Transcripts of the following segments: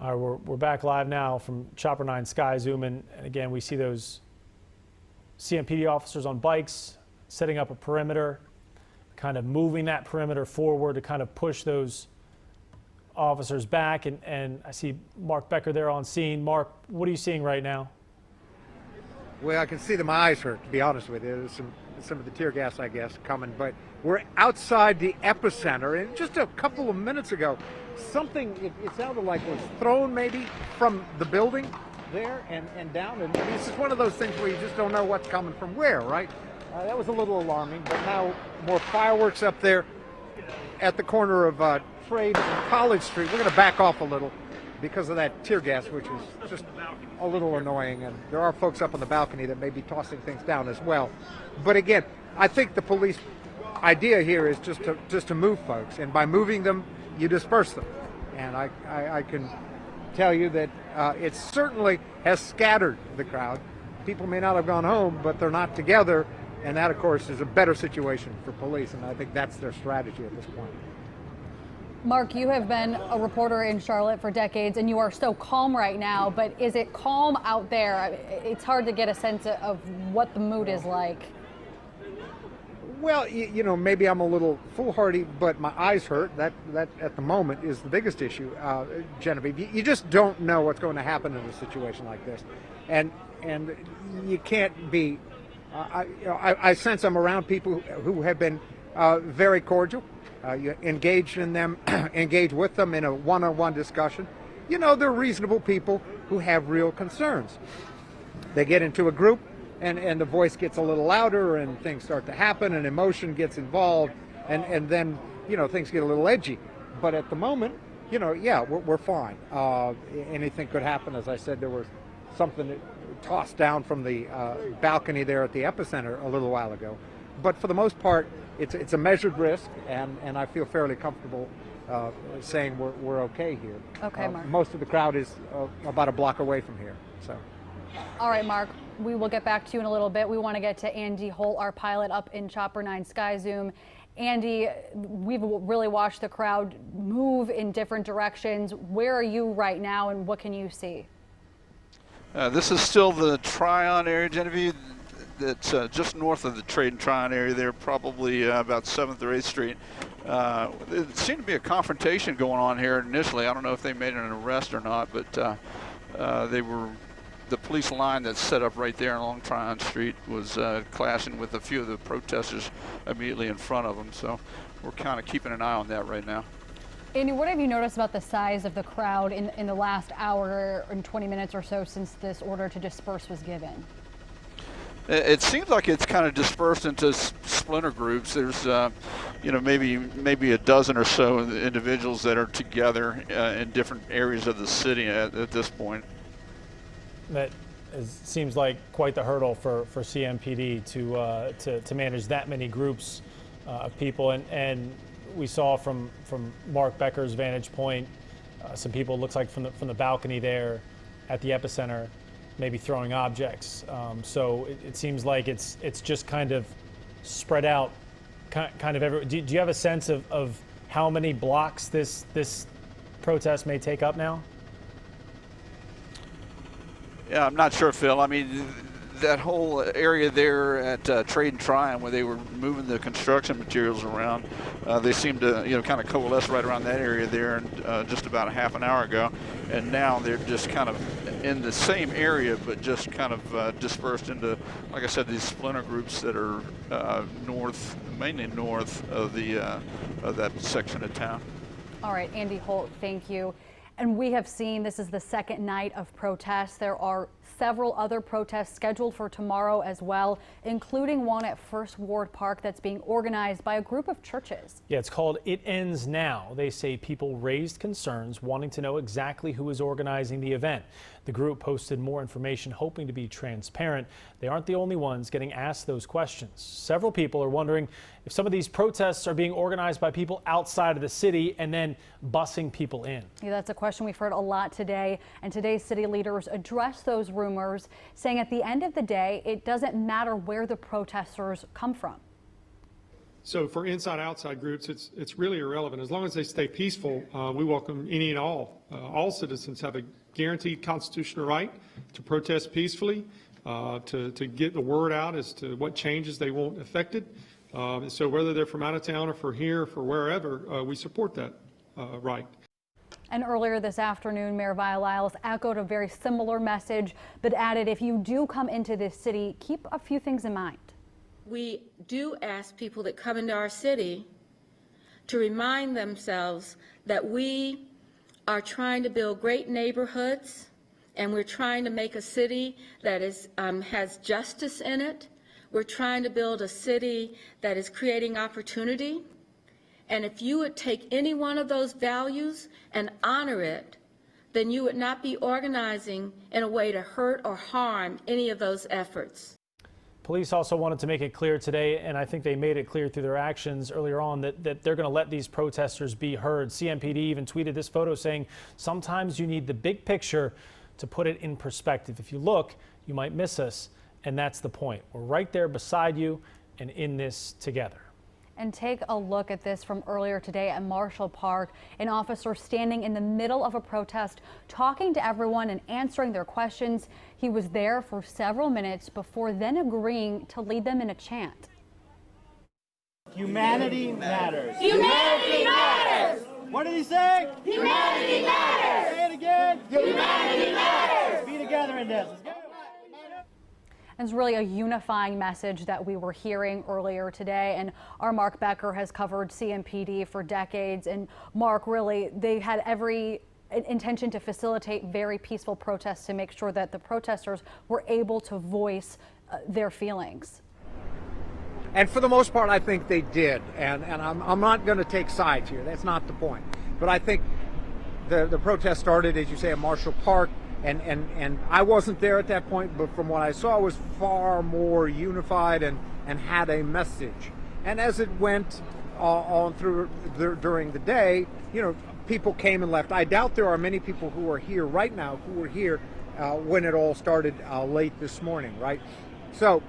All right, we're back live now from Chopper 9 Sky Zoom, and again, we see those CMPD officers on bikes setting up a perimeter, kind of moving that perimeter forward to kind of push those officers back. And I see Mark Becker there on scene. Mark, what are you seeing right now? Well, I can see that my eyes hurt, to be honest with you. There's some of the tear gas, I guess, coming. But we're outside the epicenter, and just a couple of minutes ago, something, it sounded like was thrown maybe from the building there and down. And this is one of those things where you just don't know what's coming from where, right? That was a little alarming, but now more fireworks up there at the corner of Trade and College Street. We're going to back off a little because of that tear gas, which is just a little annoying. And there are folks up on the balcony that may be tossing things down as well. But again, I think the police idea here is just to move folks, and by moving them, you disperse them. And I can tell you that it certainly has scattered the crowd. People may not have gone home, but they're not together, and that, of course, is a better situation for police, and I think that's their strategy at this point. Mark, you have been a reporter in Charlotte for decades, and you are so calm right now, but is it calm out there? It's hard to get a sense of what the mood is like. Well, you know, maybe I'm a little foolhardy, but my eyes hurt. That at the moment is the biggest issue, Genevieve. You just don't know what's going to happen in a situation like this, and you can't be. I sense I'm around people who have been very cordial. You engage in them, engage with them in a one-on-one discussion. You know, they're reasonable people who have real concerns. They get into a group, and the voice gets a little louder, and things start to happen, and emotion gets involved, and then, you know, things get a little edgy. But at the moment, you know, yeah, we're fine. Anything could happen. As I said, there was something tossed down from the balcony there at the epicenter a little while ago. But for the most part, it's a measured risk, and I feel fairly comfortable saying we're okay here. Okay, Mark. Most of the crowd is about a block away from here. So. All right, Mark, we will get back to you in a little bit. We want to get to Andy Holt, our pilot up in Chopper 9 Sky Zoom. Andy, we've really watched the crowd move in different directions. Where are you right now, and what can you see? This is still the Tryon area, Genevieve. That's just north of the Trade and Tryon area there, probably about 7th or 8th Street. There seemed to be a confrontation going on here initially. I don't know if they made an arrest or not, but the police line that's set up right there along Tryon Street was clashing with a few of the protesters immediately in front of them. So we're kind of keeping an eye on that right now. Andy, what have you noticed about the size of the crowd in the last hour and 20 minutes or so since this order to disperse was given? It seems like it's kind of dispersed into splinter groups. There's, you know, maybe a dozen or so individuals that are together in different areas of the city at this point. That seems like quite the hurdle for CMPD to manage that many groups of people. And we saw from Mark Becker's vantage point, some people, looks like from the balcony there at the epicenter, maybe throwing objects. So it seems like it's just kind of spread out, kind of everywhere. Do you have a sense of how many blocks this protest may take up now? Yeah, I'm not sure, Phil. I mean, that whole area there at Trade and Tryon, where they were moving the construction materials around, they seemed to, you know, kind of coalesce right around that area there just about a half an hour ago. And now they're just kind of in the same area, but just kind of dispersed into, like I said, these splinter groups that are mainly north of that section of town. All right, Andy Holt, thank you. And we have seen this is the second night of protests. There are several other protests scheduled for tomorrow as well, including one at First Ward Park that's being organized by a group of churches. Yeah, it's called It Ends Now. They say people raised concerns wanting to know exactly who is organizing the event. The group posted more information hoping to be transparent. They aren't the only ones getting asked those questions. Several people are wondering if some of these protests are being organized by people outside of the city and then busing people in. Yeah, that's a question we've heard a lot today, and today's city leaders address those rumors, saying at the end of the day, it doesn't matter where the protesters come from. So for inside-outside groups, it's really irrelevant. As long as they stay peaceful, we welcome any and all. All citizens have a guaranteed constitutional right to protest peacefully, to get the word out as to what changes they want affected. So whether they're from out of town or for here or for wherever, we support that right. And earlier this afternoon, Mayor Vialiles echoed a very similar message, but added, if you do come into this city, keep a few things in mind. We do ask people that come into our city to remind themselves that we are trying to build great neighborhoods, and we're trying to make a city that is, has justice in it. We're trying to build a city that is creating opportunity. And if you would take any one of those values and honor it, then you would not be organizing in a way to hurt or harm any of those efforts. Police also wanted to make it clear today, and I think they made it clear through their actions earlier on, that they're going to let these protesters be heard. CMPD even tweeted this photo saying, sometimes you need the big picture to put it in perspective. If you look, you might miss us, and that's the point. We're right there beside you and in this together. And take a look at this from earlier today at Marshall Park. An officer standing in the middle of a protest, talking to everyone and answering their questions. He was there for several minutes before then agreeing to lead them in a chant. Humanity matters. Humanity matters. What did he say? Humanity matters. Say it again. Humanity matters. Be together in this. Let's go. It's really a unifying message that we were hearing earlier today. And our Mark Becker has covered CMPD for decades. And Mark, really, they had every intention to facilitate very peaceful protests to make sure that the protesters were able to voice their feelings. And for the most part, I think they did. And I'm not going to take sides here. That's not the point. But I think the protest started, as you say, at Marshall Park. And I wasn't there at that point, but from what I saw, it was far more unified and had a message. And as it went on through during the day, you know, people came and left. I doubt there are many people who are here right now who were here when it all started late this morning, right? So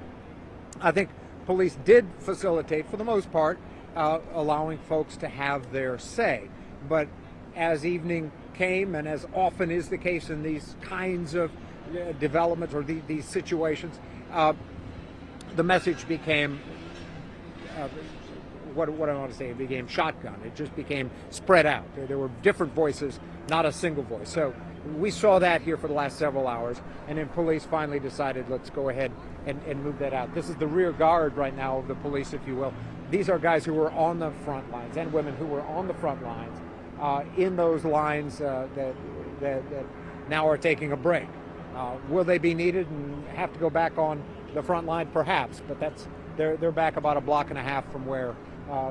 I think police did facilitate, for the most part, allowing folks to have their say. But as evening came, and as often is the case in these kinds of developments or these situations, the message became what I want to say, it became shotgun. It just became spread out. There were different voices, not a single voice. So we saw that here for the last several hours, and then police finally decided, let's go ahead and move that out. This is the rear guard right now of the police, if you will. These are guys who were on the front lines, and women who were on the front lines, in those lines that now are taking a break. Will they be needed and have to go back on the front line? Perhaps, but they're back about a block and a half from where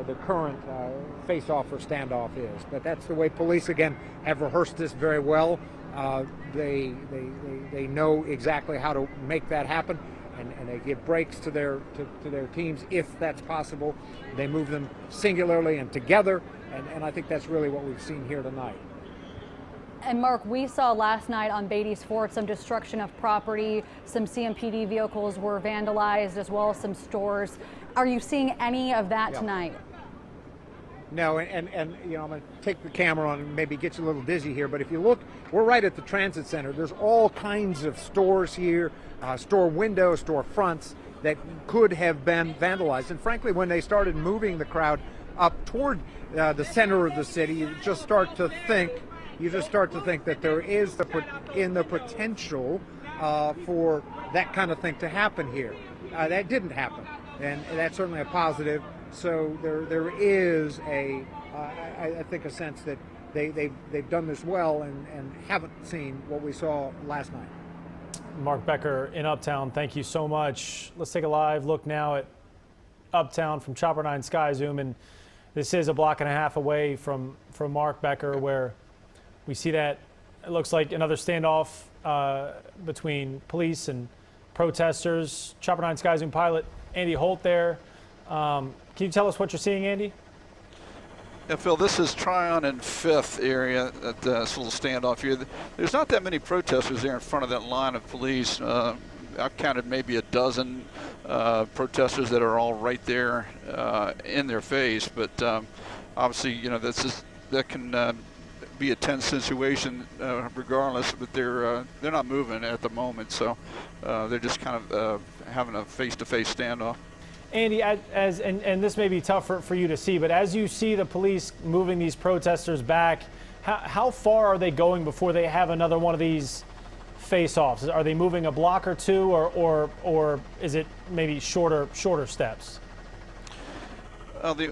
the current face-off or standoff is. But that's the way police, again, have rehearsed this very well. They know exactly how to make that happen, and they give breaks to their teams if that's possible. They move them singularly and together. And I think that's really what we've seen here tonight. And Mark, we saw last night on Beatty's Fort some destruction of property. Some CMPD vehicles were vandalized, as well as some stores. Are you seeing any of that tonight? No, and you know, I'm going to take the camera on and maybe get you a little dizzy here, but if you look, we're right at the transit center. There's all kinds of stores here, store windows, store fronts that could have been vandalized. And frankly, when they started moving the crowd up toward the center of the city, you just start to think that there is the potential for that kind of thing to happen here. That didn't happen, and that's certainly a positive. So there is I think a sense that they've done this well and haven't seen what we saw last night. Mark Becker in Uptown, thank you so much. Let's take a live look now at Uptown from Chopper 9 Sky Zoom, and this is a block and a half away from Mark Becker, where we see that it looks like another standoff between police and protesters. Chopper 9 Sky Zoom pilot Andy Holt there. Can you tell us what you're seeing, Andy? Yeah, Phil, this is Tryon and 5th area at this little standoff here. There's not that many protesters there in front of that line of police. I've counted maybe a dozen protesters that are all right there in their face. But obviously, you know, that can be a tense situation regardless. But they're not moving at the moment, so they're just kind of having a face-to-face standoff. Andy, and this may be tough for you to see, but as you see the police moving these protesters back, how far are they going before they have another one of these face-offs? Are they moving a block or two, or is it maybe shorter steps?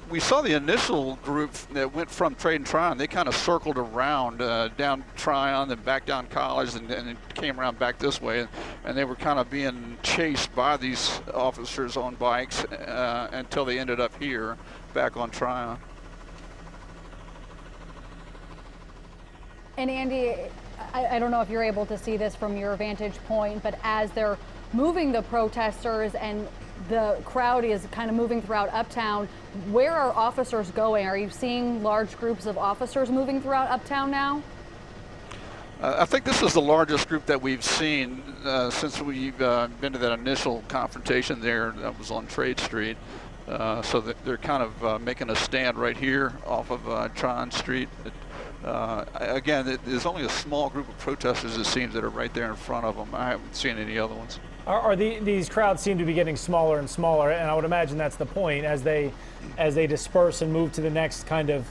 We saw the initial group that went from Trade and Tryon. They kind of circled around down Tryon and back down College and came around back this way. And they were kind of being chased by these officers on bikes until they ended up here back on Tryon. And Andy, I don't know if you're able to see this from your vantage point, but as they're moving the protesters and the crowd is kind of moving throughout Uptown, where are officers going? Are you seeing large groups of officers moving throughout Uptown now? I think this is the largest group that we've seen since we've been to that initial confrontation there that was on Trade Street. So they're kind of making a stand right here off of Tryon Street. Again, there's only a small group of protesters, it seems, that are right there in front of them. I haven't seen any other ones. These crowds seem to be getting smaller and smaller, and I would imagine that's the point as they disperse and move to the next kind of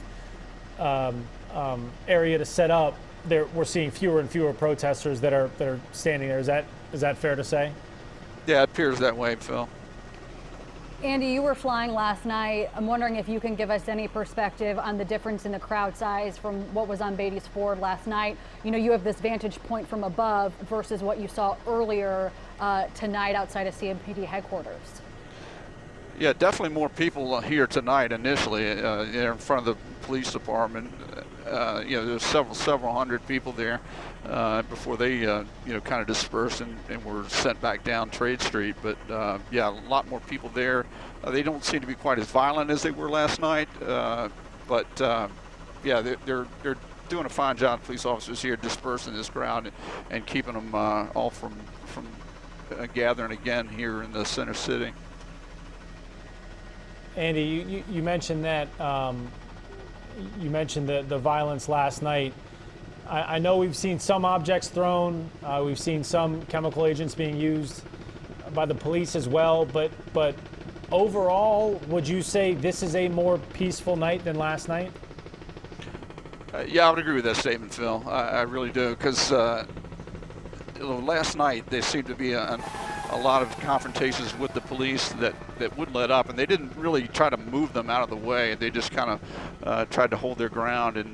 area to set up. We're seeing fewer and fewer protesters that are standing there. Is that fair to say? Yeah, it appears that way, Phil. Andy, you were flying last night. I'm wondering if you can give us any perspective on the difference in the crowd size from what was on Beatty's Ford last night. You know, you have this vantage point from above versus what you saw earlier tonight outside of CMPD headquarters. Yeah, definitely more people here tonight initially in front of the police department. You know, there's several hundred people there before they, you know, kind of dispersed and were sent back down Trade Street. But yeah, a lot more people there. They don't seem to be quite as violent as they were last night. But yeah, they're doing a fine job, police officers here, dispersing this crowd and keeping them all from gathering again here in the center city. Andy, you mentioned that. You mentioned the violence last night. I know we've seen some objects thrown. We've seen some chemical agents being used by the police as well. But overall, would you say this is a more peaceful night than last night? Yeah, I would agree with that statement, Phil. I really do, because last night there seemed to be a lot of confrontations with the police that wouldn't let up, and they didn't really try to move them out of the way. They just kind of tried to hold their ground. And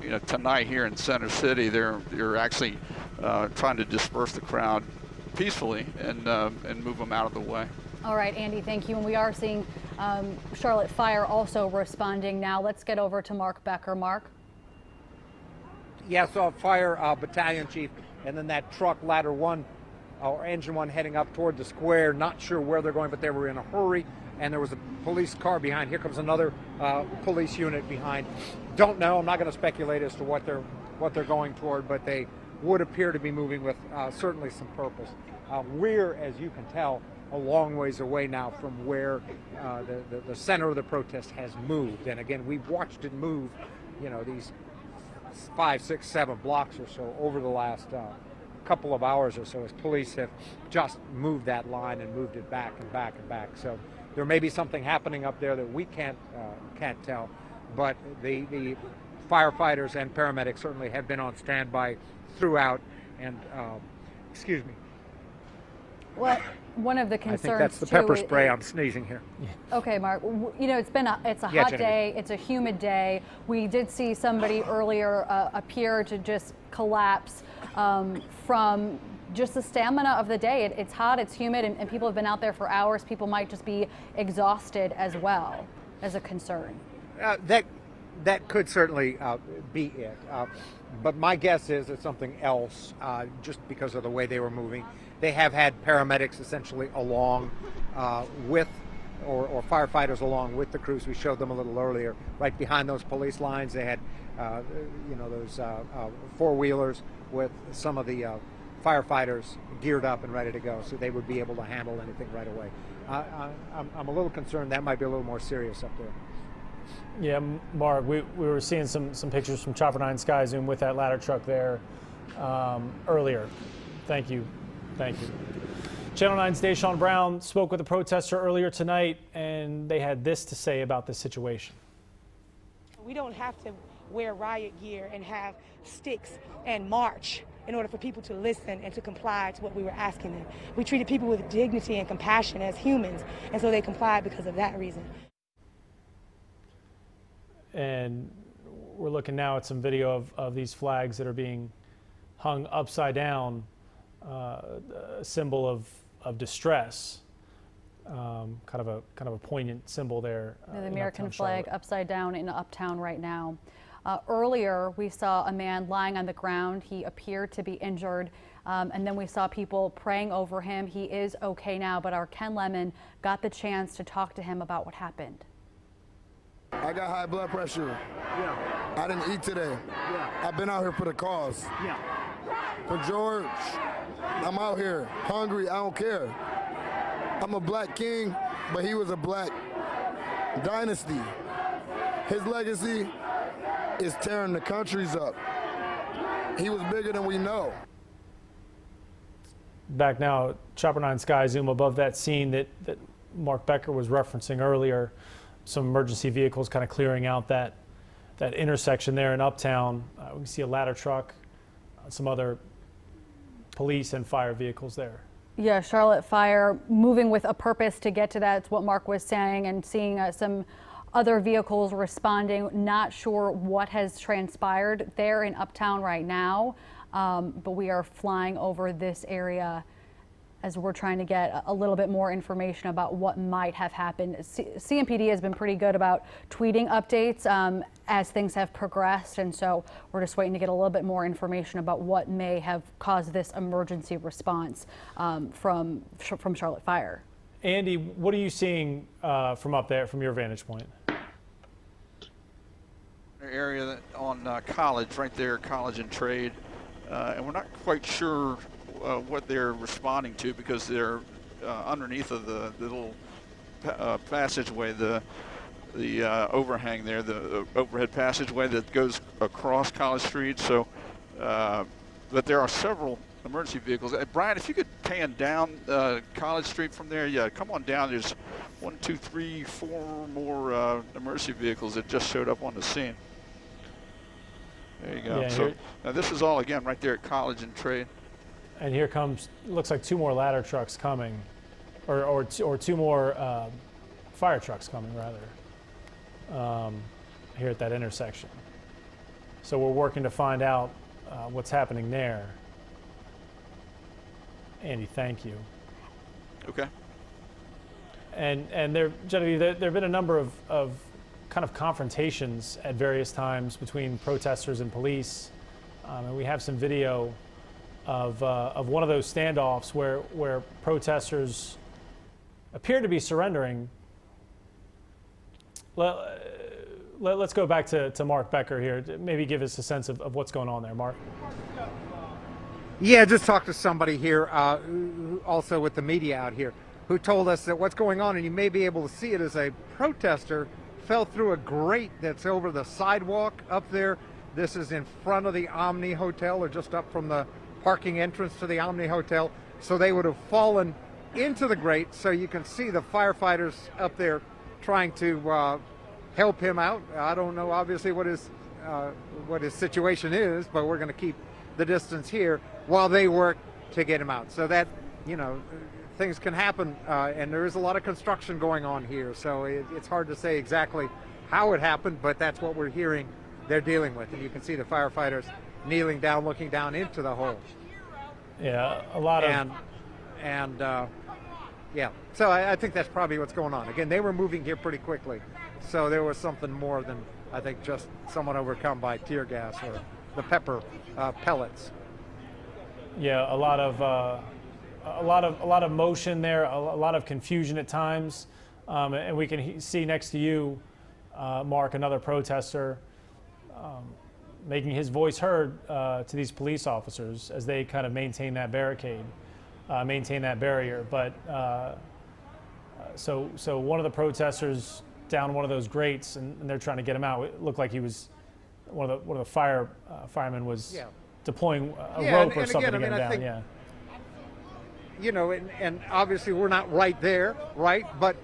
you know, tonight here in Center City, they're actually trying to disperse the crowd peacefully and move them out of the way. All right, Andy, thank you. And we are seeing Charlotte Fire also responding now. Let's get over to Mark Becker. Mark. Yeah, so fire battalion chief, and then that truck, ladder one, or engine one, heading up toward the square. Not sure where they're going, but they were in a hurry, and there was a police car behind. Here comes another police unit behind. Don't know. I'm not going to speculate as to what they're going toward, but they would appear to be moving with certainly some purpose. We're, as you can tell, a long ways away now from where the center of the protest has moved, and again, we've watched it move. You know, these 5, 6, 7 blocks or so over the last couple of hours or so, as police have just moved that line and moved it back and back and back. So there may be something happening up there that we can't tell, but the firefighters and paramedics certainly have been on standby throughout. And excuse me. What one of the concerns? I think that's the too, pepper spray. I'm sneezing here. Okay, Mark. You know, it's a Yeah, hot Genevieve. day. It's a humid day. We did see somebody earlier appear to just collapse from just the stamina of the day. It's hot, it's humid, and people have been out there for hours. People might just be exhausted as well as a concern. That could certainly be it. But my guess is it's something else, just because of the way they were moving. They have had paramedics essentially along with, or firefighters along with the crews. We showed them a little earlier, right behind those police lines. They had, those four-wheelers with some of the firefighters geared up and ready to go, so they would be able to handle anything right away. I'm a little concerned that might be a little more serious up there. Yeah, Mark, we were seeing some pictures from Chopper 9 Sky Zoom with that ladder truck there earlier. Thank you. Channel 9's Deshaun Brown spoke with a protester earlier tonight, and they had this to say about the situation. We don't have to wear riot gear and have sticks and march in order for people to listen and to comply to what we were asking them. We treated people with dignity and compassion as humans, and so they complied because of that reason. And we're looking now at some video of these flags that are being hung upside down, a symbol of distress, kind of a poignant symbol there. The American flag upside down in Uptown right now. Earlier, we saw a man lying on the ground. He appeared to be injured, and then we saw people praying over him. He is okay now, but our Ken Lemon got the chance to talk to him about what happened. I got high blood pressure. Yeah. I didn't eat today. Yeah. I've been out here for the cause. Yeah. For George, I'm out here hungry. I don't care. I'm a black king, but he was a black dynasty. His legacy is tearing the countries up. He was bigger than we know. Back now, Chopper 9 Sky Zoom above that scene that Mark Becker was referencing earlier. Some emergency vehicles kind of clearing out that intersection there in Uptown. We can see a ladder truck, some other police and fire vehicles there. Yeah, Charlotte Fire moving with a purpose to get to that. It's what Mark was saying, and seeing some other vehicles responding. Not sure what has transpired there in Uptown right now, but we are flying over this area as we're trying to get a little bit more information about what might have happened. CMPD has been pretty good about tweeting updates as things have progressed, and so we're just waiting to get a little bit more information about what may have caused this emergency response from Charlotte Fire. Andy, what are you seeing from up there, from your vantage point? Area that on College, right there, College and Trade, and we're not quite sure what they're responding to, because they're underneath of the little passageway, the overhang there, the overhead passageway that goes across College Street. So, but there are several emergency vehicles. Brian, if you could pan down College Street from there, yeah, come on down. There's 1, 2, 3, 4 more emergency vehicles that just showed up on the scene. There you go. Yeah, so now this is all again right there at College and Trade. And here comes, looks like 2 more ladder trucks coming, or 2 more fire trucks coming, rather, here at that intersection. So we're working to find out what's happening there. Andy, thank you. Okay. And Genevieve, there have been a number of kind of confrontations at various times between protesters and police, and we have some video of one of those standoffs where protesters appear to be surrendering. Let's go back to Mark Becker here. Maybe give us a sense of what's going on there, Mark. Yeah, just talked to somebody here, also with the media out here, who told us that what's going on, and you may be able to see it, is a protester fell through a grate that's over the sidewalk up there. This is in front of the Omni Hotel, or just up from the parking entrance to the Omni Hotel. So they would have fallen into the grate. So you can see the firefighters up there trying to help him out. I don't know, obviously, what his situation is, but we're going to keep the distance here while they work to get him out. So that, things can happen, and there is a lot of construction going on here. So it's hard to say exactly how it happened, but that's what we're hearing they're dealing with. And you can see the firefighters kneeling down, looking down into the hole. Yeah, a lot of... Yeah, so I think that's probably what's going on. Again, they were moving here pretty quickly, so there was something more than, I think, just someone overcome by tear gas or the pepper pellets. Yeah, a lot of motion there, a lot of confusion at times, and we can see next to you, Mark, another protester. making his voice heard to these police officers as they kind of maintain that barricade, maintain that barrier. But so one of the protesters down one of those grates, and they're trying to get him out. It looked like he was one of the firemen was deploying a rope or something to get him down. Yeah. You know, and obviously we're not right there, right? But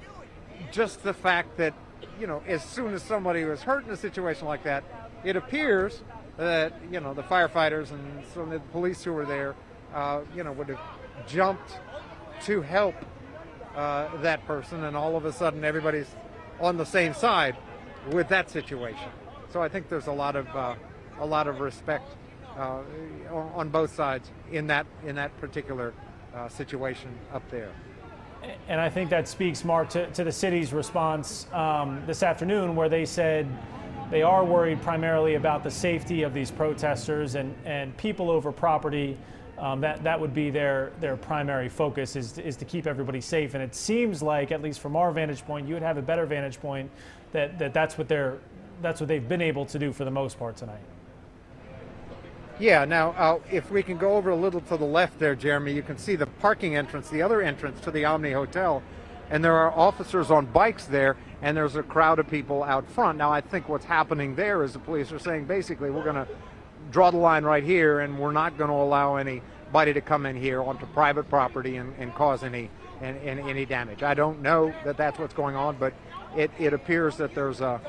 just the fact that, you know, as soon as somebody was hurt in a situation like that, it appears that, you know, the firefighters and some of the police who were there, you know, would have jumped to help that person, and all of a sudden everybody's on the same side with that situation. So I think there's a lot of respect on both sides in that particular situation up there. And I think that speaks, Mark, to the city's response this afternoon, where they said they are worried primarily about the safety of these protesters and people over property. That would be their primary focus is to keep everybody safe. And it seems like, at least from our vantage point, you would have a better vantage point that's what they've been able to do for the most part tonight. Yeah, now if we can go over a little to the left there, Jeremy, you can see the parking entrance, the other entrance to the Omni Hotel, and there are officers on bikes there, and there's a crowd of people out front. Now I think what's happening there is the police are saying basically we're going to draw the line right here, and we're not going to allow anybody to come in here onto private property and cause any damage. I don't know that that's what's going on, but it appears that there's a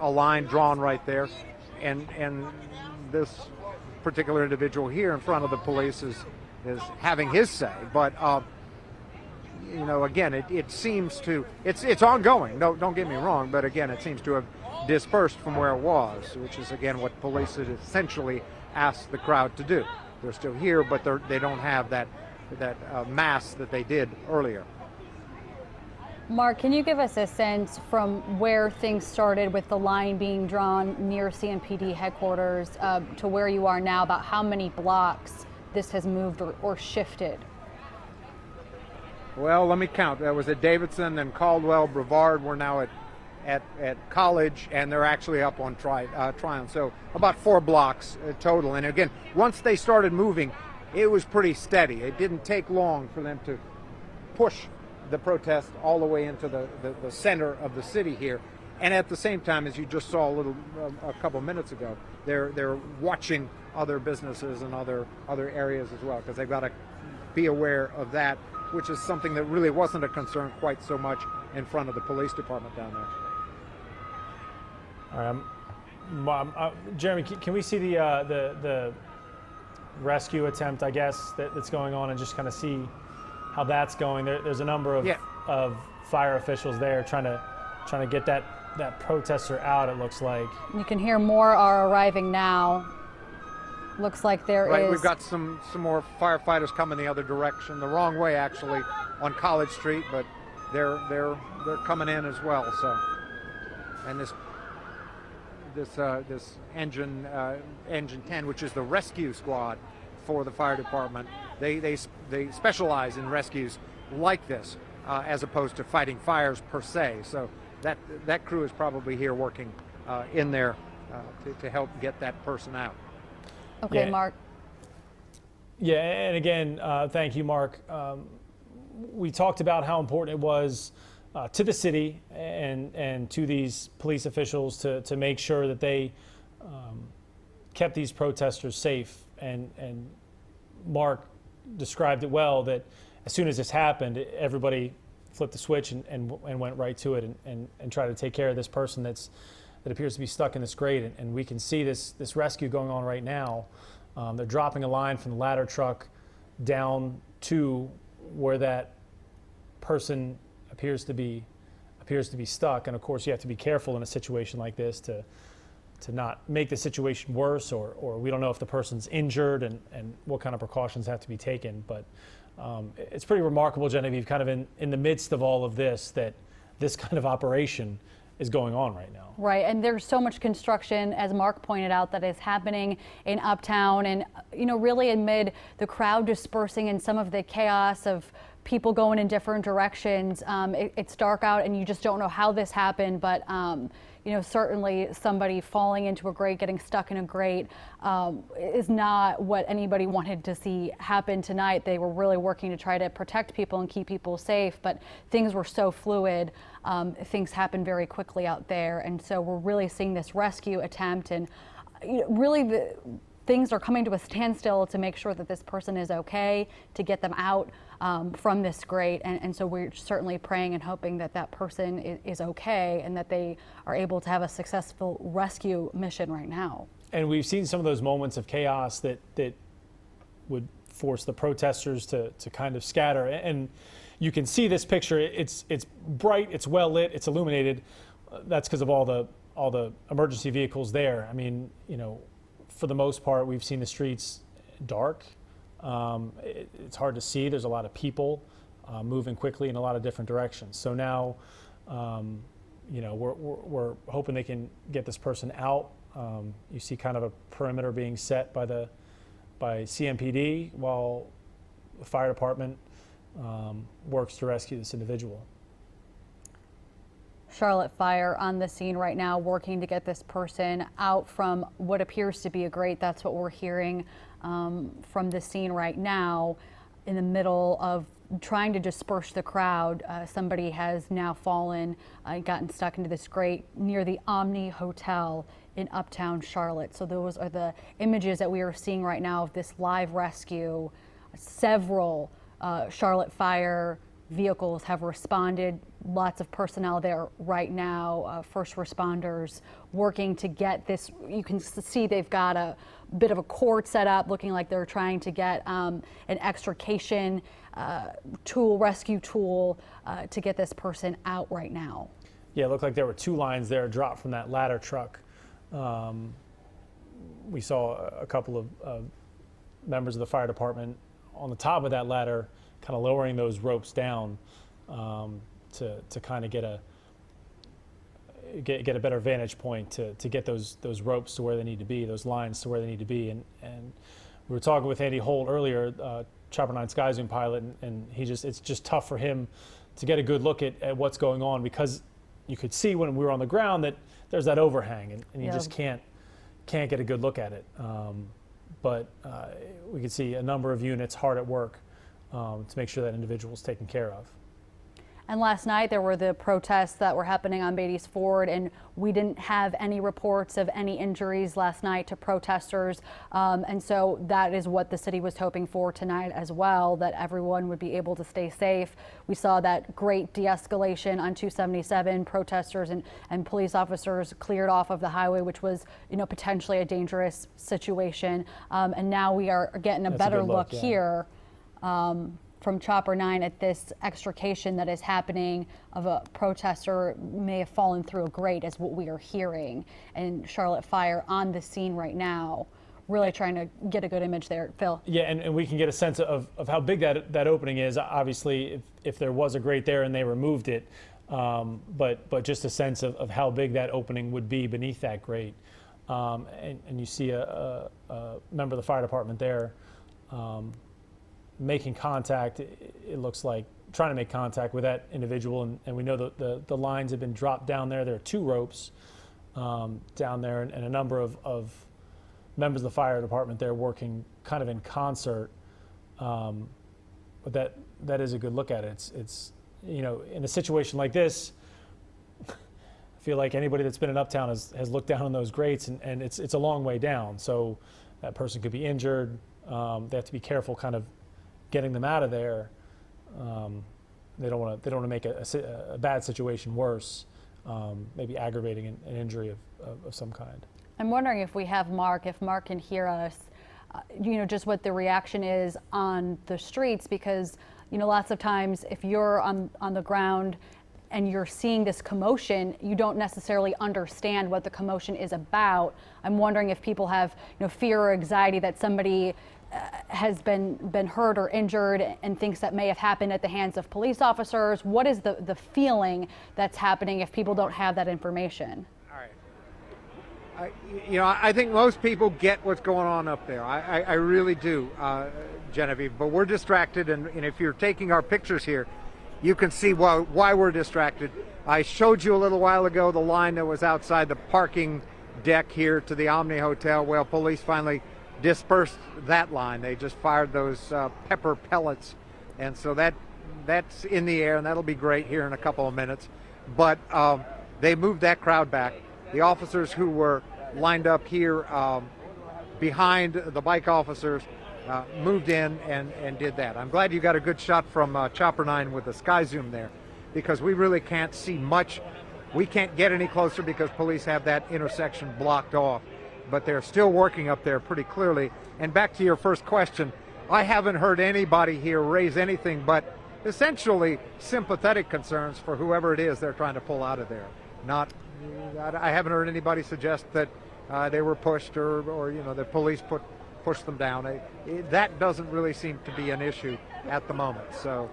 line drawn right there, and this particular individual here in front of the police is having his say. But you know, again, it seems to it's ongoing. No, don't get me wrong, but again, it seems to have dispersed from where it was, which is again what police had essentially asked the crowd to do. They're still here, but they don't have that mass that they did earlier. Mark, can you give us a sense from where things started with the line being drawn near CMPD headquarters to where you are now, about how many blocks this has moved or shifted? Well, let me count. That was at Davidson, then Caldwell, Brevard. We're now at College, and they're actually up on Tryon. So about 4 blocks total. And again, once they started moving, it was pretty steady. It didn't take long for them to push the protest all the way into the center of the city here. And at the same time, as you just saw a couple minutes ago, they're watching other businesses and other areas as well, because they've got to be aware of that, which is something that really wasn't a concern quite so much in front of the police department down there. All right, Jeremy, can we see the rescue attempt, I guess, that's going on, and just kind of see how that's going? There's a number of fire officials there trying to get that protester out, it looks like. You can hear more are arriving now. Looks like there is. We've got some more firefighters coming the other direction, the wrong way actually, on College Street, but they're coming in as well. So, and this engine 10, which is the rescue squad for the fire department, they specialize in rescues like this, as opposed to fighting fires per se. So that crew is probably here working in there to help get that person out. Okay, yeah. Mark. Yeah, and again, thank you, Mark. We talked about how important it was to the city and to these police officials to make sure that they kept these protesters safe. And Mark described it well, that as soon as this happened, everybody flipped the switch and went right to it and tried to take care of this person that appears to be stuck in this grate. And we can see this rescue going on right now. They're dropping a line from the ladder truck down to where that person appears to be stuck. And of course, you have to be careful in a situation like this to not make the situation worse, or we don't know if the person's injured and what kind of precautions have to be taken. But it's pretty remarkable, Genevieve, kind of in the midst of all of this, that this kind of operation is going on right now. Right, and there's so much construction, as Mark pointed out, that is happening in Uptown, and really amid the crowd dispersing and some of the chaos of people going in different directions. It's dark out and you just don't know how this happened, but certainly somebody falling into a grate, getting stuck in a grate is not what anybody wanted to see happen tonight. They were really working to try to protect people and keep people safe, but things were so fluid. Things happen very quickly out there, and so we're really seeing this rescue attempt, and really things are coming to a standstill to make sure that this person is okay, to get them out from this grate. And so we're certainly praying and hoping that that person is okay and that they are able to have a successful rescue mission right now. And we've seen some of those moments of chaos that would force the protesters to kind of scatter. And you can see this picture. It's bright, it's well lit, it's illuminated. That's because of all the emergency vehicles there. I mean, for the most part, we've seen the streets dark. It's hard to see. There's a lot of people moving quickly in a lot of different directions. So now, we're hoping they can get this person out. You see kind of a perimeter being set by CMPD while the fire department works to rescue this individual. Charlotte Fire on the scene right now, working to get this person out from what appears to be a grate. That's what we're hearing from the scene right now. In the middle of trying to disperse the crowd, somebody has now fallen, gotten stuck into this grate near the Omni Hotel in Uptown Charlotte. So those are the images that we are seeing right now of this live rescue. Several Charlotte Fire vehicles have responded. Lots of personnel there right now, first responders working to get this. You can see they've got a bit of a cord set up, looking like they're trying to get an extrication tool, rescue tool, to get this person out right now. Yeah, it looked like there were two lines there dropped from that ladder truck. We saw a couple of members of the fire department on the top of that ladder, kind of lowering those ropes down to kind of get a better vantage point to get those ropes to where they need to be, those lines to where they need to be. And we were talking with Andy Holt earlier, Chopper 9 Sky Zoom pilot, and it's just tough for him to get a good look at what's going on, because you could see when we were on the ground that there's that overhang, and you just can't get a good look at it. But we could see a number of units hard at work to make sure that individual is taken care of. And last night there were the protests that were happening on Beatty's Ford, and we didn't have any reports of any injuries last night to protesters. And so that is what the city was hoping for tonight as well, that everyone would be able to stay safe. We saw that great de-escalation on 277. Protesters and police officers cleared off of the highway, which was, potentially a dangerous situation. And now we are getting a better look here. From Chopper 9 at this extrication that is happening of a protester may have fallen through a grate, is what we are hearing. And Charlotte Fire on the scene right now, really trying to get a good image there. Phil? Yeah, and we can get a sense of how big that opening is. Obviously, if there was a grate there and they removed it, but just a sense of how big that opening would be beneath that grate. And you see a member of the fire department there making contact. It looks like trying to make contact with that individual, and we know the lines have been dropped down there. There are two ropes down there, and a number of members of the fire department there working kind of in concert. But that is a good look at it. It's in a situation like this, I feel like anybody that's been in Uptown has looked down on those grates, and it's a long way down. So that person could be injured. They have to be careful kind of getting them out of there. They don't want to make a bad situation worse, maybe aggravating an injury of some kind. I'm wondering if we have Mark, if Mark can hear us, just what the reaction is on the streets, because lots of times if you're on the ground and you're seeing this commotion, you don't necessarily understand what the commotion is about. I'm wondering if people have fear or anxiety that somebody has been hurt or injured and thinks that may have happened at the hands of police officers. What is the feeling that's happening if people don't have that information? All right. I think most people get what's going on up there. I really do, Genevieve. But we're distracted, and if you're taking our pictures here, you can see why we're distracted. I showed you a little while ago the line that was outside the parking deck here to the Omni Hotel. Well, police finally dispersed that line. They just fired those pepper pellets, and so that's in the air, and that'll be great here in a couple of minutes. But they moved that crowd back. The officers who were lined up here behind the bike officers moved in and did that. I'm glad you got a good shot from Chopper 9 with the sky zoom there, because we really can't see much. We can't get any closer because police have that intersection blocked off, but they're still working up there pretty clearly. And back to your first question, I haven't heard anybody here raise anything but essentially sympathetic concerns for whoever it is they're trying to pull out of there. I haven't heard anybody suggest that they were pushed or you know, the police pushed them down. That doesn't really seem to be an issue at the moment. So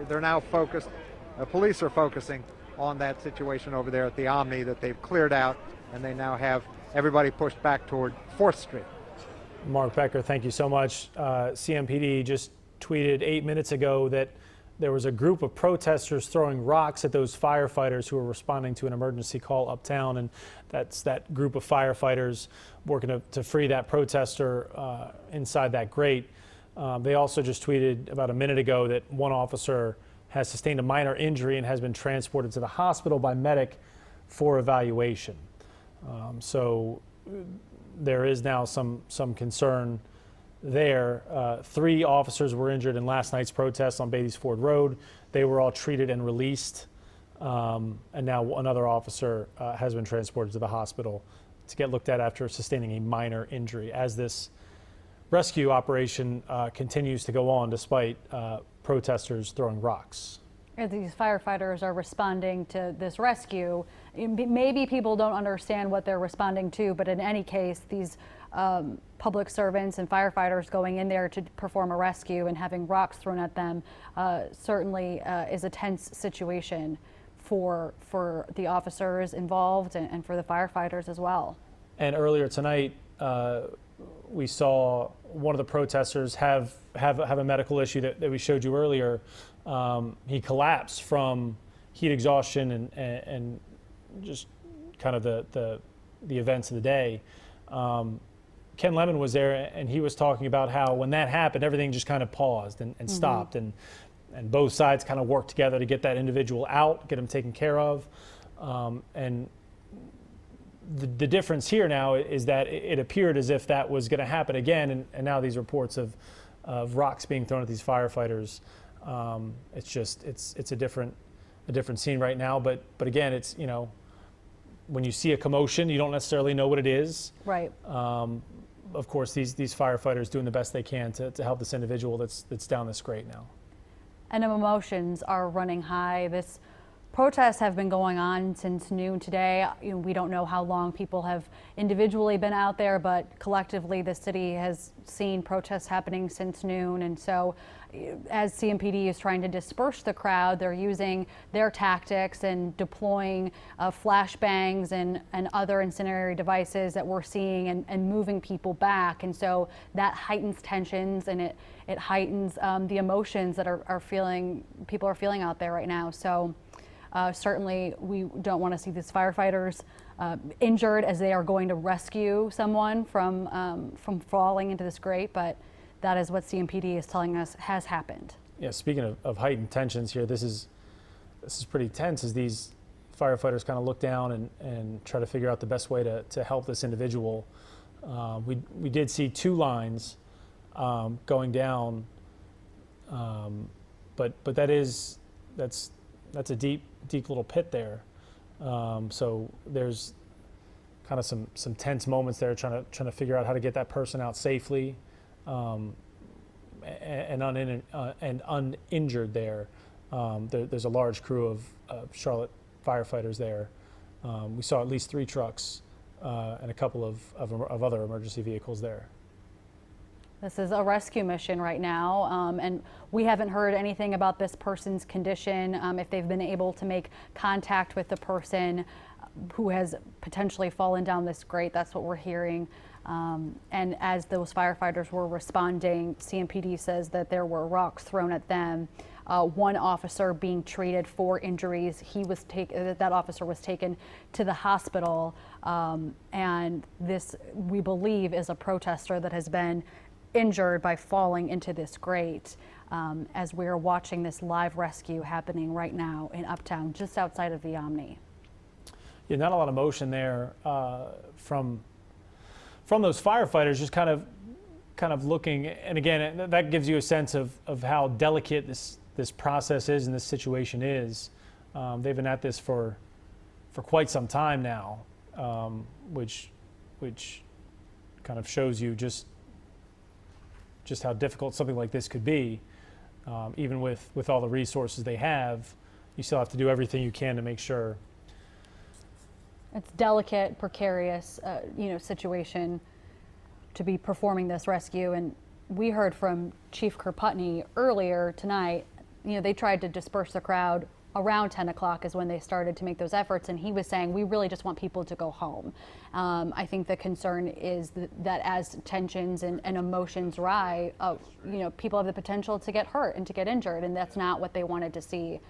they're now focused. The police are focusing on that situation over there at the Omni that they've cleared out, and they now have everybody pushed back toward 4th Street. Mark Becker, thank you so much. CMPD just tweeted 8 minutes ago that there was a group of protesters throwing rocks at those firefighters who were responding to an emergency call uptown, and that's that group of firefighters working to free that protester inside that grate. They also just tweeted about a minute ago that one officer has sustained a minor injury and has been transported to the hospital by medic for evaluation. So there is now some concern there. 3 officers were injured in last night's protests on Beatties Ford Road. They were all treated and released. And now another officer has been transported to the hospital to get looked at after sustaining a minor injury, as this rescue operation continues to go on despite protesters throwing rocks. These firefighters are responding to this rescue. Maybe people don't understand what they're responding to, but in any case, these public servants and firefighters going in there to perform a rescue and having rocks thrown at them certainly is a tense situation for the officers involved and for the firefighters as well. And earlier tonight, we saw one of the protesters have a medical issue that we showed you earlier. He collapsed from heat exhaustion and just kind of the events of the day. Ken Lemon was there, and he was talking about how when that happened, everything just kind of paused and stopped, and both sides kind of worked together to get that individual out, get him taken care of. And the difference here now is that it appeared as if that was going to happen again, and now these reports of rocks being thrown at these firefighters. It's a different scene right now. But again, it's, you know, when you see a commotion, you don't necessarily know what it is. Right. Of course, these firefighters doing the best they can to help this individual that's down this grate now. And emotions are running high. This protests have been going on since noon today. We don't know how long people have individually been out there, but collectively the city has seen protests happening since noon. And so as CMPD is trying to disperse the crowd, they're using their tactics and deploying flashbangs and other incendiary devices that we're seeing and moving people back. And so that heightens tensions, and it heightens the emotions that people are feeling out there right now. So certainly we don't want to see these firefighters injured as they are going to rescue someone from falling into this grate, but that is what CMPD is telling us has happened. Yeah, speaking of heightened tensions here, this is pretty tense as these firefighters kind of look down and try to figure out the best way to help this individual. We did see 2 lines going down, but that's a deep little pit there. So there's kind of some tense moments there, trying to figure out how to get that person out safely and uninjured there. There's a large crew of Charlotte firefighters there. We saw at least 3 trucks and a couple of other emergency vehicles there. This is a rescue mission right now, and we haven't heard anything about this person's condition, if they've been able to make contact with the person who has potentially fallen down this grate. That's what we're hearing. And as those firefighters were responding, CMPD says that there were rocks thrown at them. one officer being treated for injuries. That officer was taken to the hospital, and this, we believe, is a protester that has been injured by falling into this grate. As we're watching this live rescue happening right now in Uptown, just outside of the Omni. Yeah, not a lot of motion there from those firefighters, just kind of looking. And again, that gives you a sense of how delicate this process is and this situation is. They've been at this for quite some time now, which kind of shows you just how difficult something like this could be. Even with all the resources they have, you still have to do everything you can to make sure. It's delicate, precarious, situation to be performing this rescue. And we heard from Chief Kirkputney earlier tonight. They tried to disperse the crowd around 10 o'clock is when they started to make those efforts. And he was saying, we really just want people to go home. I think the concern is that as tensions and emotions rise, people have the potential to get hurt and to get injured. And that's not what they wanted to see.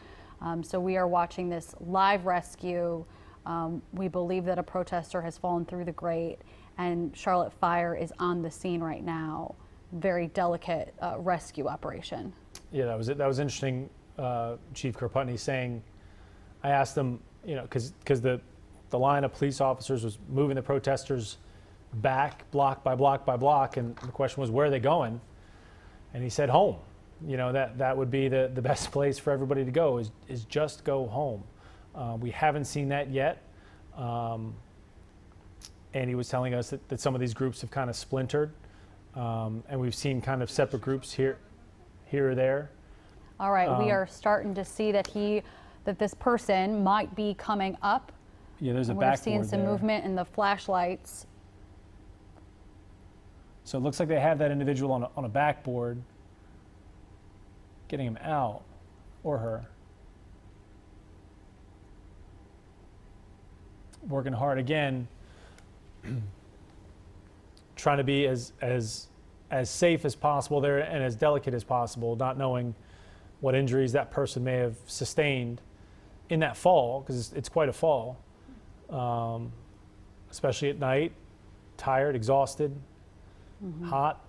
So we are watching this live rescue. We believe that a protester has fallen through the grate, and Charlotte Fire is on the scene right now. Very delicate rescue operation. Yeah, that was interesting. Chief Kirkputney saying, I asked them, because the line of police officers was moving the protesters back block by block by block, and the question was, where are they going? And he said, home. That would be the best place for everybody to go, is just go home. We haven't seen that yet. And he was telling us that some of these groups have kind of splintered. And we've seen kind of separate groups here or there. All right, we are starting to see that this person might be coming up. Yeah, there's a and backboard we're seeing some there. movement in the flashlights. So it looks like they have that individual on a backboard, getting him out, or her. Working hard again, trying to be as safe as possible there and as delicate as possible, not knowing what injuries that person may have sustained in that fall, because it's quite a fall, especially at night, tired, exhausted, hot.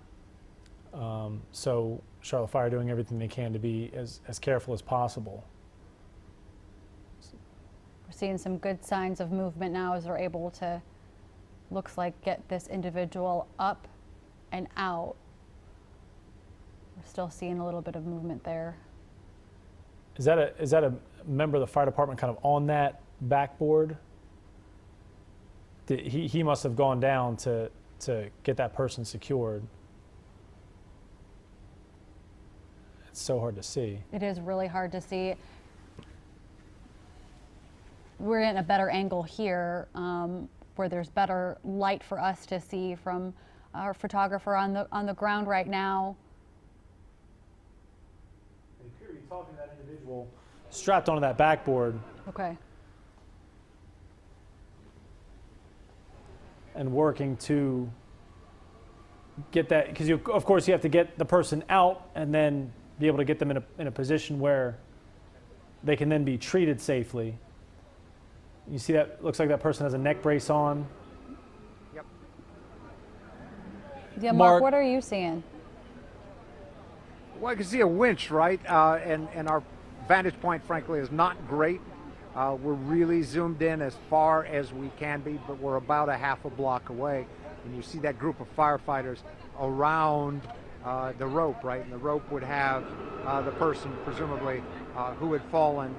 So Charlotte Fire doing everything they can to be as careful as possible. We're seeing some good signs of movement now as they're able to, looks like, get this individual up and out. We're still seeing a little bit of movement there. Is that a member of the fire department kind of on that backboard? He must have gone down to get that person secured. It's so hard to see. It is really hard to see. We're in a better angle here, where there's better light for us to see from our photographer on the ground right now. You're talking to that individual strapped onto that backboard. Okay. And working to get that, because of course you have to get the person out and then be able to get them in a position where they can then be treated safely. You see that, looks like that person has a neck brace on. Yep. Yeah, Mark, Mark, what are you seeing? Well, I can see a winch, right? And our vantage point, frankly, is not great. We're really zoomed in as far as we can be, but we're about a half a block away. And you see that group of firefighters around the rope, right? And the rope would have the person, presumably, who had fallen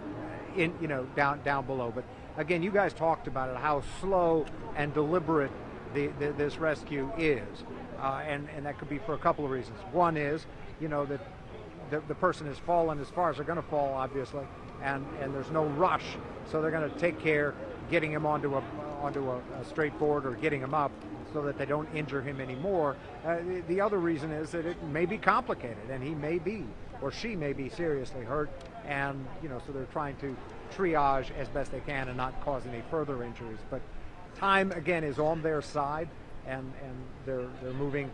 in, down below. But again, you guys talked about it, how slow and deliberate this rescue is. And that could be for a couple of reasons. One is, that the person has fallen as far as they're going to fall, obviously, and there's no rush, so they're going to take care getting him onto a straight board or getting him up so that they don't injure him anymore. The other reason is that it may be complicated, and he may be, or she may be seriously hurt, and so they're trying to triage as best they can and not cause any further injuries. But time again is on their side, and they're moving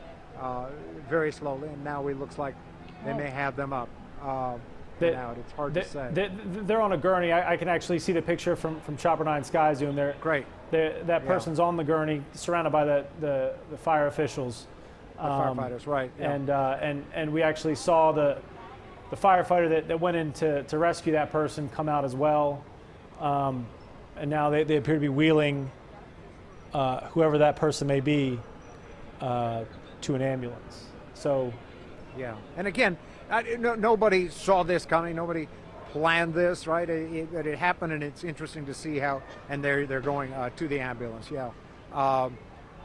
very slowly, and now it looks like they may have them up. taken out. It's hard to say. They're on a gurney. I can actually see the picture from Chopper 9 Sky Zoom. Great. That person's on the gurney, surrounded by the fire officials. Firefighters, right. Yeah. And we actually saw the firefighter that went in to rescue that person come out as well. And now they appear to be wheeling whoever that person may be to an ambulance. So, yeah. And again, nobody saw this coming. Nobody planned this, right? It happened, and it's interesting to see how. And they're going to the ambulance. Yeah.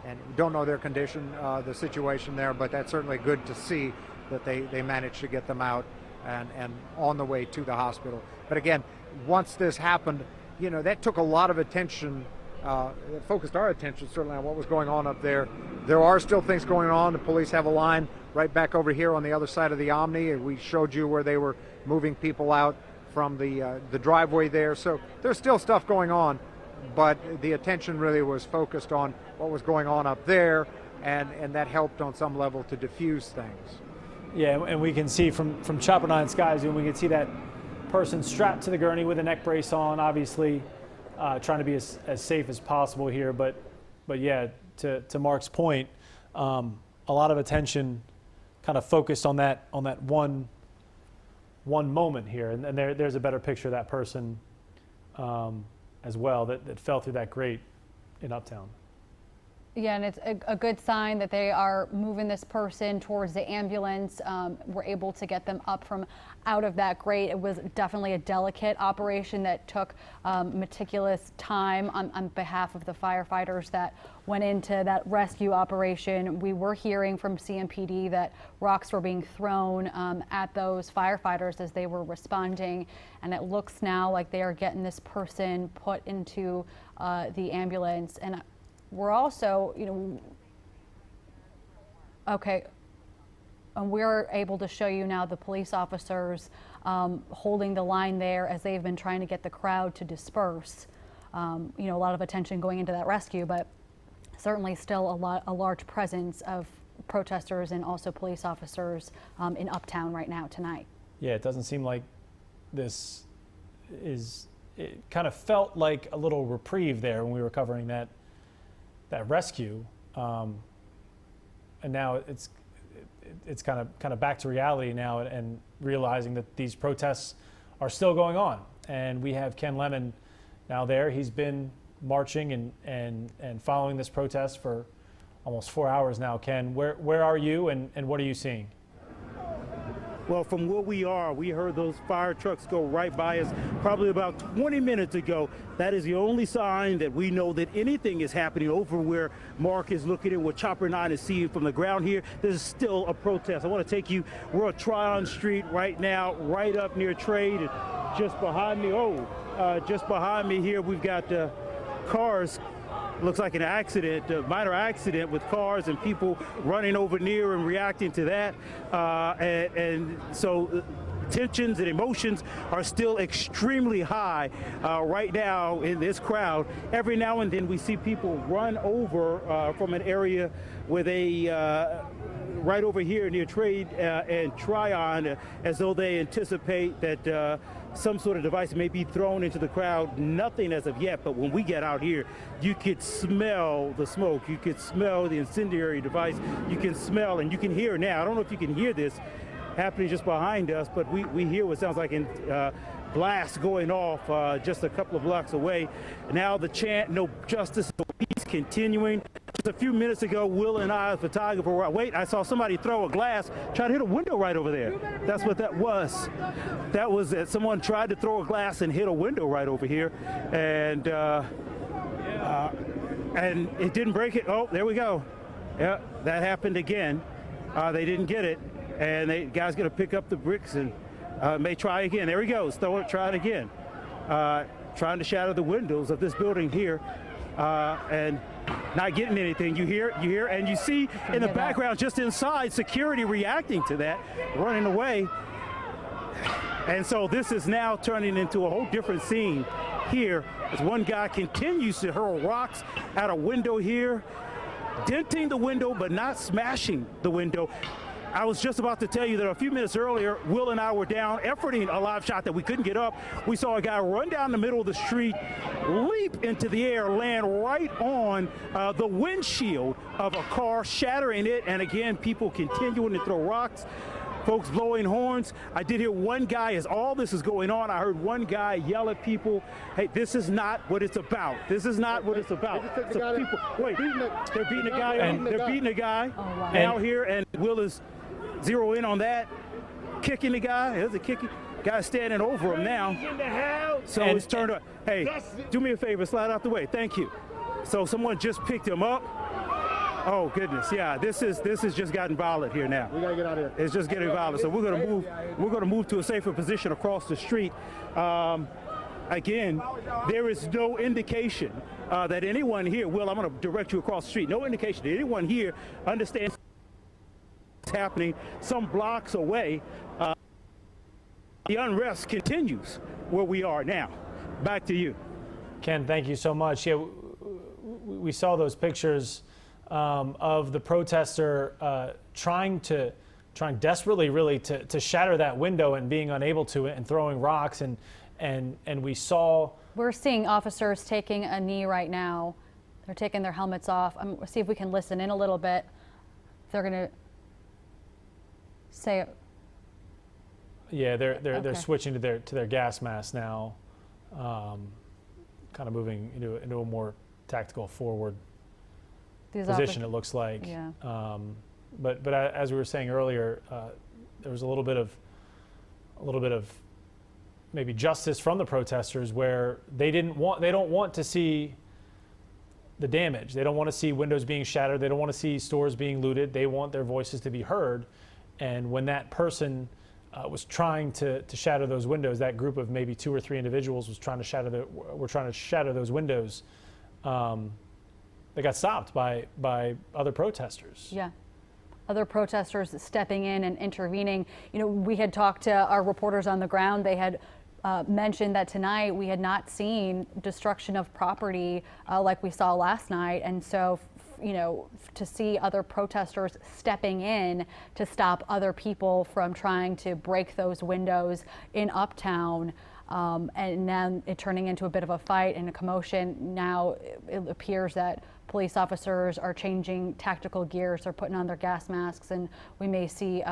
And we don't know their condition, the situation there, but that's certainly good to see that they managed to get them out and on the way to the hospital. But again, once this happened, that took a lot of attention. It focused our attention certainly on what was going on up there. There are still things going on. The police have a line right back over here on the other side of the Omni. We showed you where they were moving people out from the driveway there. So there's still stuff going on, but the attention really was focused on what was going on up there, and that helped on some level to diffuse things. Yeah, and we can see from Chopper 9 Sky Zoom, we can see that person strapped to the gurney with a neck brace on, obviously trying to be as safe as possible here. But yeah, to Mark's point, a lot of attention kind of focused on that one moment here, and there's a better picture of that person as well that fell through that grate in Uptown. Yeah, and it's a good sign that they are moving this person towards the ambulance. We're able to get them up from out of that grate. It was definitely a delicate operation that took meticulous time on behalf of the firefighters that went into that rescue operation. We were hearing from CMPD that rocks were being thrown at those firefighters as they were responding, and it looks now like they are getting this person put into the ambulance. And we're also, okay, and we're able to show you now the police officers holding the line there as they've been trying to get the crowd to disperse. A lot of attention going into that rescue, but certainly still a large presence of protesters and also police officers in Uptown right now tonight. Yeah, it doesn't seem like this it kind of felt like a little reprieve there when we were covering that rescue, and now it's kind of back to reality now, and realizing that these protests are still going on. And we have Ken Lemon now there. He's been marching and following this protest for almost 4 hours now. Ken, where are you and what are you seeing? Well, from where we are, we heard those fire trucks go right by us probably about 20 minutes ago. That is the only sign that we know that anything is happening over where Mark is looking at what Chopper 9 is seeing from the ground here. There's still a protest. I want to take you, we're on Tryon Street right now, right up near Trade. And just behind me, just behind me here, we've got cars. Looks like an accident, a minor accident with cars and people running over near and reacting to that. And so tensions and emotions are still extremely high right now in this crowd. Every now and then we see people run over from an area where they right over here near Trade and Tryon, as though they anticipate that some sort of device may be thrown into the crowd. Nothing as of yet, but when we get out here, you could smell the smoke. You could smell the incendiary device. You can smell and you can hear now. I don't know if you can hear this happening just behind us, but we hear what sounds like a blast going off just a couple of blocks away. Now the chant, no justice, no peace, continuing. Just a few minutes ago, Will and I, the photographer, were, wait, I saw somebody throw a glass, try to hit a window right over there. That's what that was. That was that someone tried to throw a glass and hit a window right over here. And it didn't break it. Oh, there we go. Yeah, that happened again. They didn't get it. And the guy's going to pick up the bricks and may try again. There he goes. Try it again. Trying to shatter the windows of this building here. And not getting anything. You hear, and you see in the background just inside security reacting to that, running away. And so this is now turning into a whole different scene here as one guy continues to hurl rocks at a window here, denting the window but not smashing the window. I was just about to tell you that a few minutes earlier, Will and I were down efforting a live shot that we couldn't get up. We saw a guy run down the middle of the street, leap into the air, land right on the windshield of a car, shattering it. And again, people continuing to throw rocks, folks blowing horns. I did hear one guy, as all this is going on, I heard one guy yell at people, hey, this is not what it's about. This is not what it's about. So people, wait, they're beating a guy, they're beating a guy out here, and Will is zero in on that, kicking the guy. There's a kicking guy standing over him now. So it's turned up. Hey, do me a favor, slide out the way. Thank you. So someone just picked him up. Oh goodness, yeah. This is just gotten violent here now. We gotta get out of here. It's just getting violent. So we're gonna move. We're gonna move to a safer position across the street. Again, there is no indication that anyone here. Will, I'm gonna direct you across the street. No indication that anyone here understands what's happening some blocks away. The unrest continues where we are now. Back to you, Ken. Thank you so much. Yeah, we saw those pictures of the protester trying desperately really to shatter that window and being unable to, and throwing rocks, and we saw. We're seeing officers taking a knee right now. They're taking their helmets off. See if we can listen in a little bit. They're going to say. Yeah, they're Okay. switching to their gas mask now, kind of moving into a more tactical forward position. It looks like. Yeah. But as we were saying earlier, there was a little bit of maybe justice from the protesters, where they don't want to see the damage. They don't want to see windows being shattered. They don't want to see stores being looted. They want their voices to be heard. And when that person was trying to shatter those windows, that group of maybe 2 or 3 individuals were trying to shatter those windows. They got stopped by other protesters. Yeah. Other protesters stepping in and intervening. We had talked to our reporters on the ground. They had mentioned that tonight we had not seen destruction of property like we saw last night. And so, to see other protesters stepping in to stop other people from trying to break those windows in Uptown, and then it turning into a bit of a fight and a commotion. Now it appears that police officers are changing tactical gears. They're putting on their gas masks, and we may see,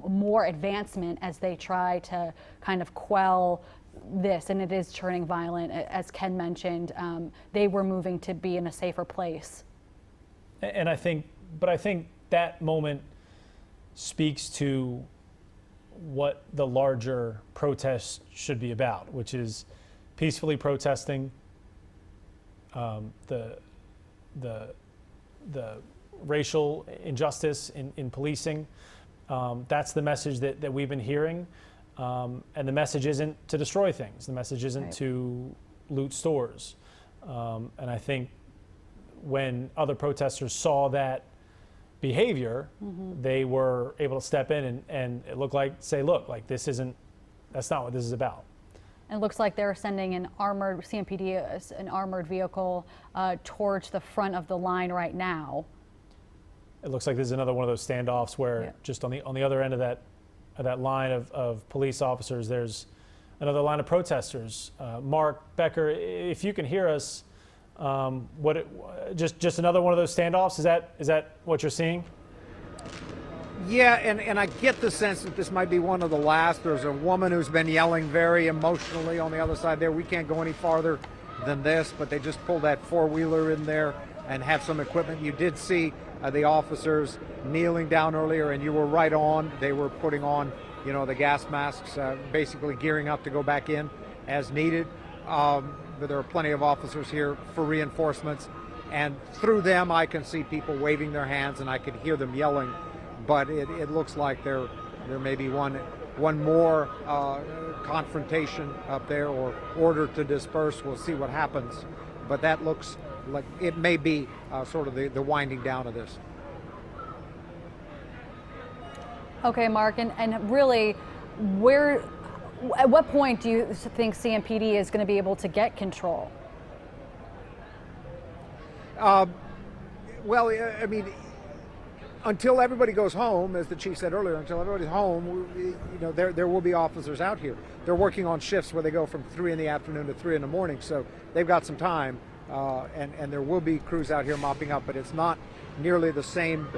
more advancement as they try to kind of quell this. And it is turning violent, as Ken mentioned. They were moving to be in a safer place. And I think that moment speaks to what the larger protest should be about, which is peacefully protesting the racial injustice in policing. That's the message that we've been hearing. And the message isn't to destroy things. The message isn't to loot stores. And I think when other protesters saw that behavior, they were able to step in and it looked like, that's not what this is about. And it looks like they're sending an armored CMPD, an armored vehicle towards the front of the line right now. It looks like this is another one of those standoffs where just on the other end of that line of police officers, there's another line of protesters. Mark Becker, if you can hear us, just another one of those standoffs? Is that what you're seeing? Yeah, and I get the sense that this might be one of the last. There's a woman who's been yelling very emotionally on the other side there. We can't go any farther than this, but they just pulled that four-wheeler in there and have some equipment. You did see the officers kneeling down earlier, and you were right on. They were putting on, the gas masks, basically gearing up to go back in as needed. But there are plenty of officers here for reinforcements, and through them I can see people waving their hands and I can hear them yelling. But it looks like there may be one more confrontation up there, or order to disperse. We'll see what happens. But that looks like it may be sort of the winding down of this. Okay, Mark, and really, at what point do you think CMPD is going to be able to get control? Well, I mean, until everybody goes home, as the chief said earlier, until everybody's home, there will be officers out here. They're working on shifts where they go from 3 in the afternoon to 3 in the morning, so they've got some time, and there will be crews out here mopping up, but it's not nearly the same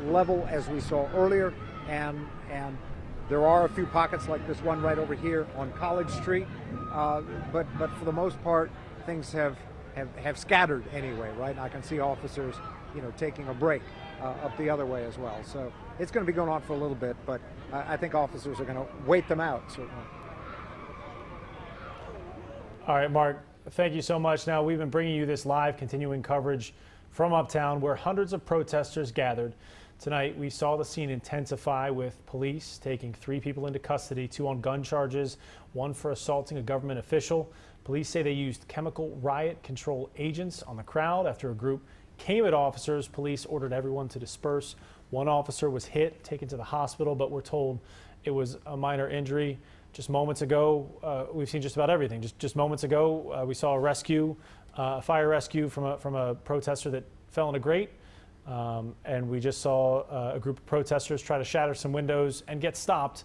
level as we saw earlier, and there are a few pockets like this one right over here on College Street, but for the most part, things have scattered anyway, right? And I can see officers, taking a break up the other way as well. So it's going to be going on for a little bit, but I think officers are going to wait them out, certainly. All right, Mark, thank you so much. Now, we've been bringing you this live continuing coverage from Uptown where hundreds of protesters gathered. Tonight, we saw the scene intensify with police taking 3 people into custody, 2 on gun charges, 1 for assaulting a government official. Police say they used chemical riot control agents on the crowd. After a group came at officers, police ordered everyone to disperse. 1 officer was hit, taken to the hospital, but we're told it was a minor injury. Just moments ago, we've seen just about everything. Just moments ago, we saw a fire rescue from a protester that fell in a grate. And we just saw a group of protesters try to shatter some windows and get stopped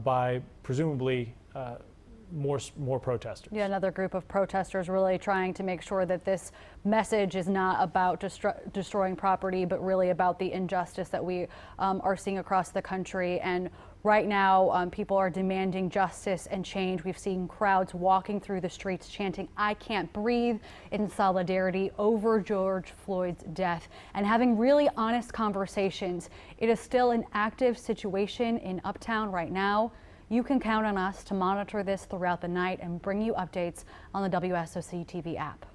by presumably more protesters. Yeah, another group of protesters really trying to make sure that this message is not about destroying property, but really about the injustice that we are seeing across the country. And right now, people are demanding justice and change. We've seen crowds walking through the streets chanting, "I can't breathe," in solidarity over George Floyd's death and having really honest conversations. It is still an active situation in Uptown right now. You can count on us to monitor this throughout the night and bring you updates on the WSOC TV app.